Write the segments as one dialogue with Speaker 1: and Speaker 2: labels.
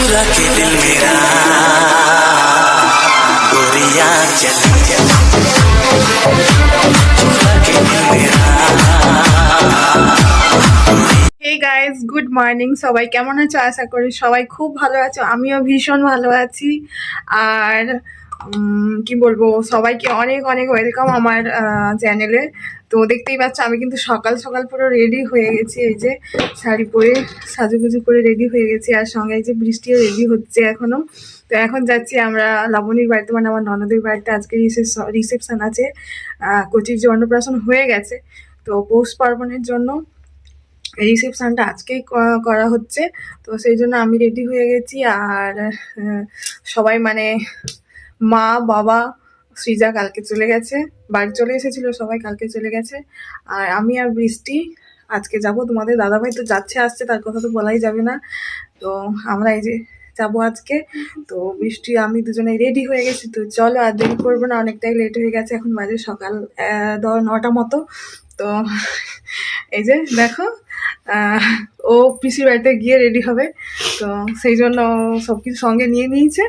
Speaker 1: चुरा के दिल मेरा गोरिया चली चुरा के दिल मेरा।
Speaker 2: हे গাইস, গুড মর্নিং। সবাই কেমন আছো? আশা করি সবাই খুব ভালো আছো। আমিও ভীষণ ভালো আছি। আর কি বলবো, সবাইকে অনেক অনেক ওয়েলকাম আমার চ্যানেলে। তো দেখতেই পাচ্ছ আমি কিন্তু সকাল সকাল পুরো রেডি হয়ে গেছি। এই যে শাড়ি পরে সাজুগুজু করে রেডি হয়ে গেছি, আর সঙ্গে এই যে বৃষ্টিও রেডি হচ্ছে এখনো। তো এখন যাচ্ছি আমরা লাবণীর বাড়িতে, মানে আমার ননদের বাড়িতে। আজকে রিসেপশন আছে, কচির যে অন্নপ্রাশন হয়ে গেছে, তো পৌষ পার্বণের জন্য রিসেপশনটা আজকেই করা হচ্ছে। তো সেই জন্য আমি রেডি হয়ে গেছি। আর সবাই মানে মা বাবা সৃজা কালকে চলে গেছে, বাড়ি চলে এসেছিল, সবাই কালকে চলে গেছে। আর আমি আর বৃষ্টি আজকে যাব। তোমাদের দাদাভাই তো যাচ্ছে আসছে, তার কথা তো বলাই যাবে না। তো আমরা এই যে যাবো আজকে। তো বৃষ্টি আমি দুজনেই রেডি হয়ে গেছি। তো চলো আর দেরি করবো না, অনেকটাই লেট হয়ে গেছে, এখন বাজে সকাল 9টা মতো। তো এই যে দেখো, ও পিসির বাড়িতে গিয়ে রেডি হবে, তো সেই জন্য সব কিছু সঙ্গে নিয়ে নিয়েছে।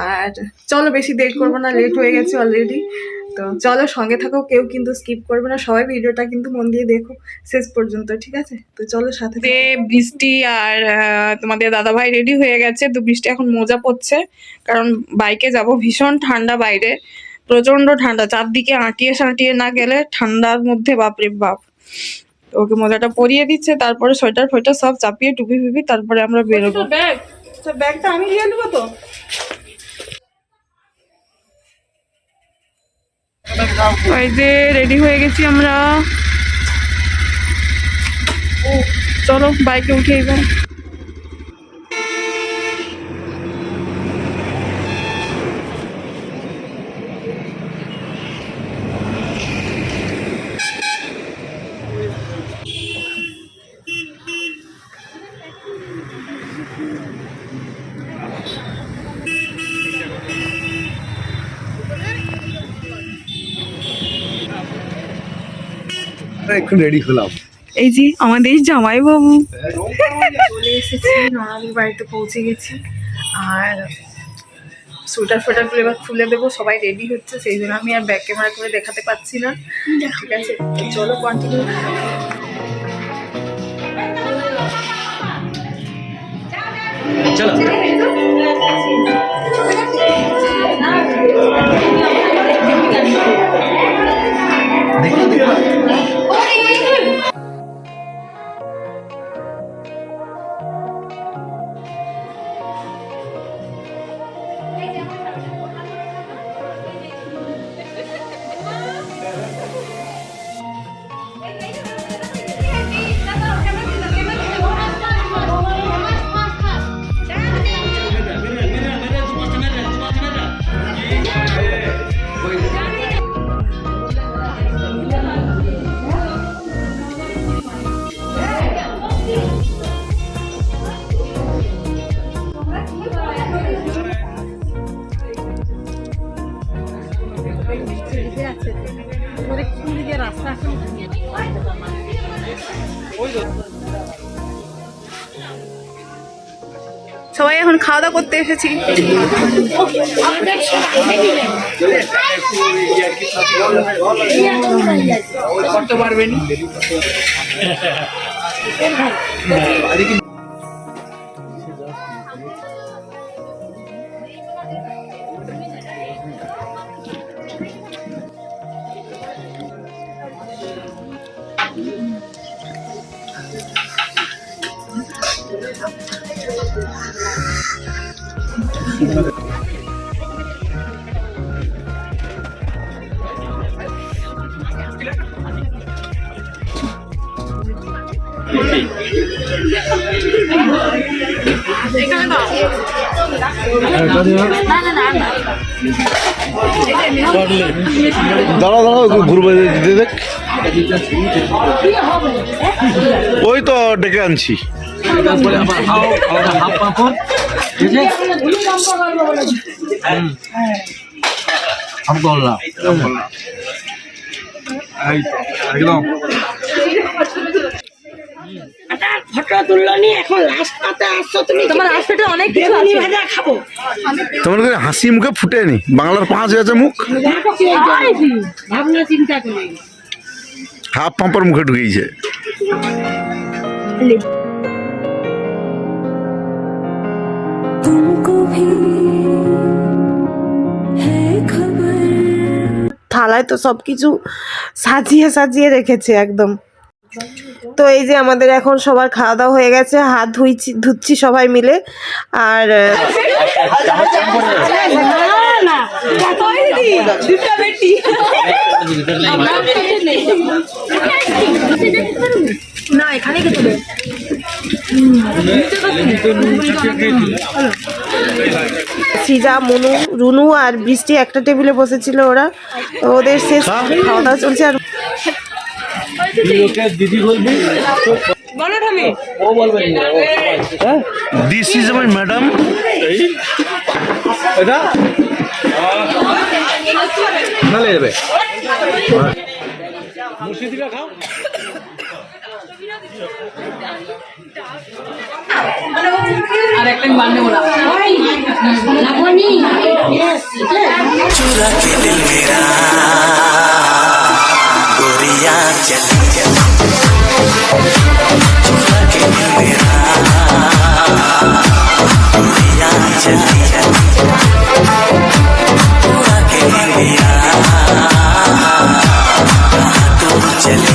Speaker 2: আর চলো বেশি দেরি করবো না, লেট হয়ে গেছে অলরেডি। তো চলো সঙ্গে থাকো, কেউ কিন্তু স্কিপ করবে না, সবাই ভিডিওটা কিন্তু মন দিয়ে দেখো শেষ পর্যন্ত, ঠিক আছে? তো চলো সাথে। বৃষ্টি আর তোমাদের দাদাভাই রেডি হয়ে গেছে। তো বৃষ্টি এখন মোজা পরছে, কারণ বাইকে যাব, ভীষণ ঠান্ডা বাইরে, প্রচন্ড ঠান্ডা, চারদিকে আঁটিয়ে সাঁটিয়ে না গেলে ঠান্ডার মধ্যে বাপরে বাপ। ওকে মোজাটা পরিয়ে দিচ্ছে, তারপরে সোয়েটার ফোয়েটার সব চাপিয়ে টুপি ফুপি তারপরে আমরা বেরোবো। ব্যাগটা আমি নিয়ে নেবো। তো ওই যে রেডি হয়ে গেছি আমরা, চলো বাইকে উঠে এবার।
Speaker 3: একটু রেডি হলাম।
Speaker 2: এই যে আমাদের জামাই বাবু চলে এসেছি, ননাদির বাড়িতে পৌঁছে গেছি। আর সোয়েটার ফোয়েটারগুলো এবার খুলে দেবো, সবাই রেডি হচ্ছে, সেই জন্য আমি আর ব্যাক ক্যামেরা করে দেখাতে পারছি না, ঠিক আছে? চলো কন্টিনিউ।
Speaker 3: চলো
Speaker 2: সবাই এখন খাওয়া দাওয়া করতে এসেছি। করতে পারবেন
Speaker 3: দাঁড়া দাঁড়া ঘুরবে দেখ, ওই তো ডেকে আনছি। একদম
Speaker 4: ফটো তুললো নি, এখন লাস্ট পাতে আসছো তুমি।
Speaker 2: তোমার আসতে অনেক কিছু
Speaker 4: বেগুনি
Speaker 2: আছে।
Speaker 4: ভাজা খাবো।
Speaker 3: তোমার কি হাসি মুখে ফুটেনি? বাংলার 5 আছে মুখ,
Speaker 4: ভাবনা চিন্তা করে
Speaker 3: হাফ পাম্পার মুখে ঢুকিয়েছে।
Speaker 5: থালায় তো সবকিছু সাজিয়ে সাজিয়ে রেখেছে একদম। তো এই যে আমাদের এখন সবার খাওয়া দাওয়া হয়ে গেছে, হাত ধুচ্ছি সবাই মিলে। আর
Speaker 2: না এখানে কিছু নেই।
Speaker 5: সিজা, মনু, রুনু আর বৃষ্টি একটা টেবিলে বসেছিল, ওরা তো ওদের শেষ খাওয়া দাওয়া চলছে। আর
Speaker 3: দিস ইজ মাই ম্যাডাম।
Speaker 1: चुरा के दिल मेरा गोरिया चली चुरा के दिल मेरा गोरिया चली चुरा के दिल मेरा तू चली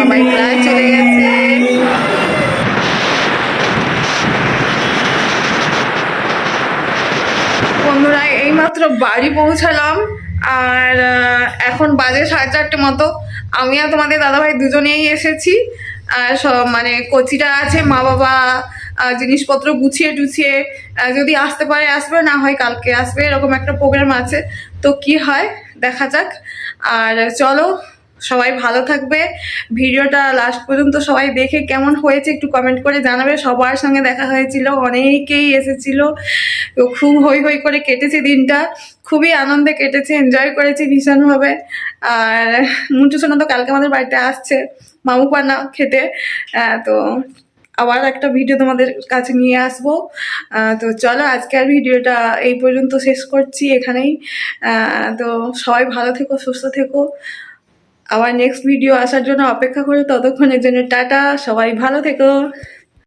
Speaker 2: সবাই প্রায় চলে গেছে। বন্ধুরা এইমাত্র বাড়ি পৌঁছালাম আর এখন বাজে 4:30 মতো। আমি আর তোমাদের দাদাভাই দুজনেই এসেছি। আর সব মানে কচিরা আছে, মা বাবা জিনিসপত্র গুছিয়ে টুছিয়ে যদি আসতে পারে আসবে, না হয় কালকে আসবে, এরকম একটা প্রোগ্রাম আছে। তো কি হয় দেখা যাক। আর চলো, সবাই ভালো থাকবে। ভিডিওটা লাস্ট পর্যন্ত সবাই দেখে কেমন হয়েছে একটু কমেন্ট করে জানাবে। সবার সঙ্গে দেখা হয়েছিল, অনেকেই এসেছিল, তো খুব হই হই করে কেটেছে দিনটা, খুবই আনন্দে কেটেছে, এনজয় করেছি ভীষণভাবে। আর মুন্টু সোনা তো কালকে আমাদের বাড়িতে আসছে মামু পান্না খেতে। তো আবার একটা ভিডিও তোমাদের কাছে নিয়ে আসবো। তো চলো আজকে আর ভিডিওটা এই পর্যন্ত শেষ করছি এখানেই। তো সবাই ভালো থেকো, সুস্থ থেকো। আবার নেক্সট ভিডিও আসার জন্য অপেক্ষা করো, ততক্ষণের জন্য টাটা, সবাই ভালো থেকো।